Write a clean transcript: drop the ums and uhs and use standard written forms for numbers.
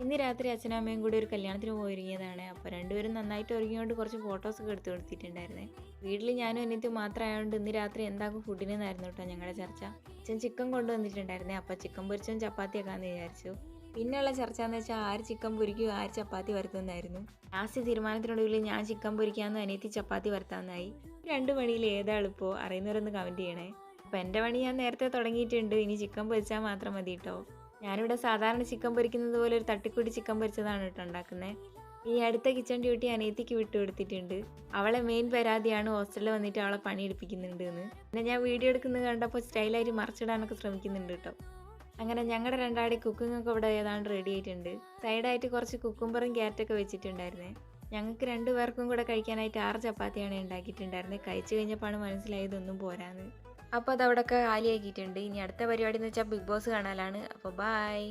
ഇന്ന് രാത്രി അച്ഛനും അമ്മയും കൂടി ഒരു കല്യാണത്തിന് പോയിരിക്കുന്നതാണ്. അപ്പോൾ രണ്ടുപേരും നന്നായിട്ട് ഒരുങ്ങിയോണ്ട് കുറച്ച് ഫോട്ടോസൊക്കെ എടുത്ത് കൊടുത്തിട്ടുണ്ടായിരുന്നേ. വീട്ടിൽ ഞാനും അനിയത്തിയും മാത്രമായതുകൊണ്ട് ഇന്ന് രാത്രി എന്താക്കും ഫുഡിനെന്നായിരുന്നു കേട്ടോ ഞങ്ങളുടെ ചർച്ച. അച്ഛൻ ചിക്കൻ കൊണ്ടുവന്നിട്ടുണ്ടായിരുന്നേ. അപ്പോൾ ചിക്കൻ പൊരിച്ചും ചപ്പാത്തിയൊക്കെയാണെന്ന് വിചാരിച്ചു. പിന്നെയുള്ള ചർച്ച എന്ന് വെച്ചാൽ ആര് ചിക്കൻ പൊരിക്കുകയോ ആര് ചപ്പാത്തി വരുത്തുന്നതായിരുന്നു. ലാസ്റ്റ് തീരുമാനത്തിനൊടുവിൽ ഞാൻ ചിക്കൻ പൊരിക്കാമെന്നും അനിയത്തി ചപ്പാത്തി വരുത്താമെന്നായി. രണ്ട് പണിയിൽ ഏതാ എളുപ്പമോ അറിയുന്നവരൊന്ന് കമൻറ്റ് ചെയ്യണേ. അപ്പോൾ എൻ്റെ പണി ഞാൻ നേരത്തെ തുടങ്ങിയിട്ടുണ്ട്. ഇനി ചിക്കൻ പൊരിച്ചാൽ മാത്രം മതി കേട്ടോ. ഞാനിവിടെ സാധാരണ ചിക്കൻ പൊരിക്കുന്നത് പോലെ ഒരു തട്ടിക്കൂടി ചിക്കൻ പൊരിച്ചതാണ് കേട്ടോ ഉണ്ടാക്കുന്നത്. ഈ അടുത്ത കിച്ചൺ ഡ്യൂട്ടി അനിയത്തിക്ക് വിട്ടുകൊടുത്തിട്ടുണ്ട്. അവളെ മെയിൻ പരാതിയാണ് ഹോസ്റ്റലിൽ വന്നിട്ട് അവളെ പണിയെടുപ്പിക്കുന്നുണ്ട് എന്ന്. പിന്നെ ഞാൻ വീഡിയോ എടുക്കുന്നത് കണ്ടപ്പോൾ സ്റ്റൈലായിട്ട് മറിച്ചിടാനൊക്കെ ശ്രമിക്കുന്നുണ്ട് കേട്ടോ. അങ്ങനെ ഞങ്ങളുടെ രണ്ടാടി കുക്കിംഗ് ഒക്കെ ഇവിടെ ഏതാണ്ട് റെഡി ആയിട്ടുണ്ട്. സൈഡായിട്ട് കുറച്ച് കുക്കുംബറും ക്യാരറ്റൊക്കെ വെച്ചിട്ടുണ്ടായിരുന്നേ. ഞങ്ങൾക്ക് രണ്ടുപേർക്കും കൂടെ കഴിക്കാനായിട്ട് 6 ചപ്പാത്തിയാണ് ഉണ്ടാക്കിയിട്ടുണ്ടായിരുന്നത്. കഴിച്ചു കഴിഞ്ഞപ്പോഴാണ് മനസ്സിലായതൊന്നും പോരാന്ന്. അപ്പോൾ അതവിടെയൊക്കെ കാലിയാക്കിയിട്ടുണ്ട്. ഇനി അടുത്ത പരിപാടി എന്ന് വെച്ചാൽ ബിഗ് ബോസ് കാണാനാണ്. അപ്പോൾ ബായ്.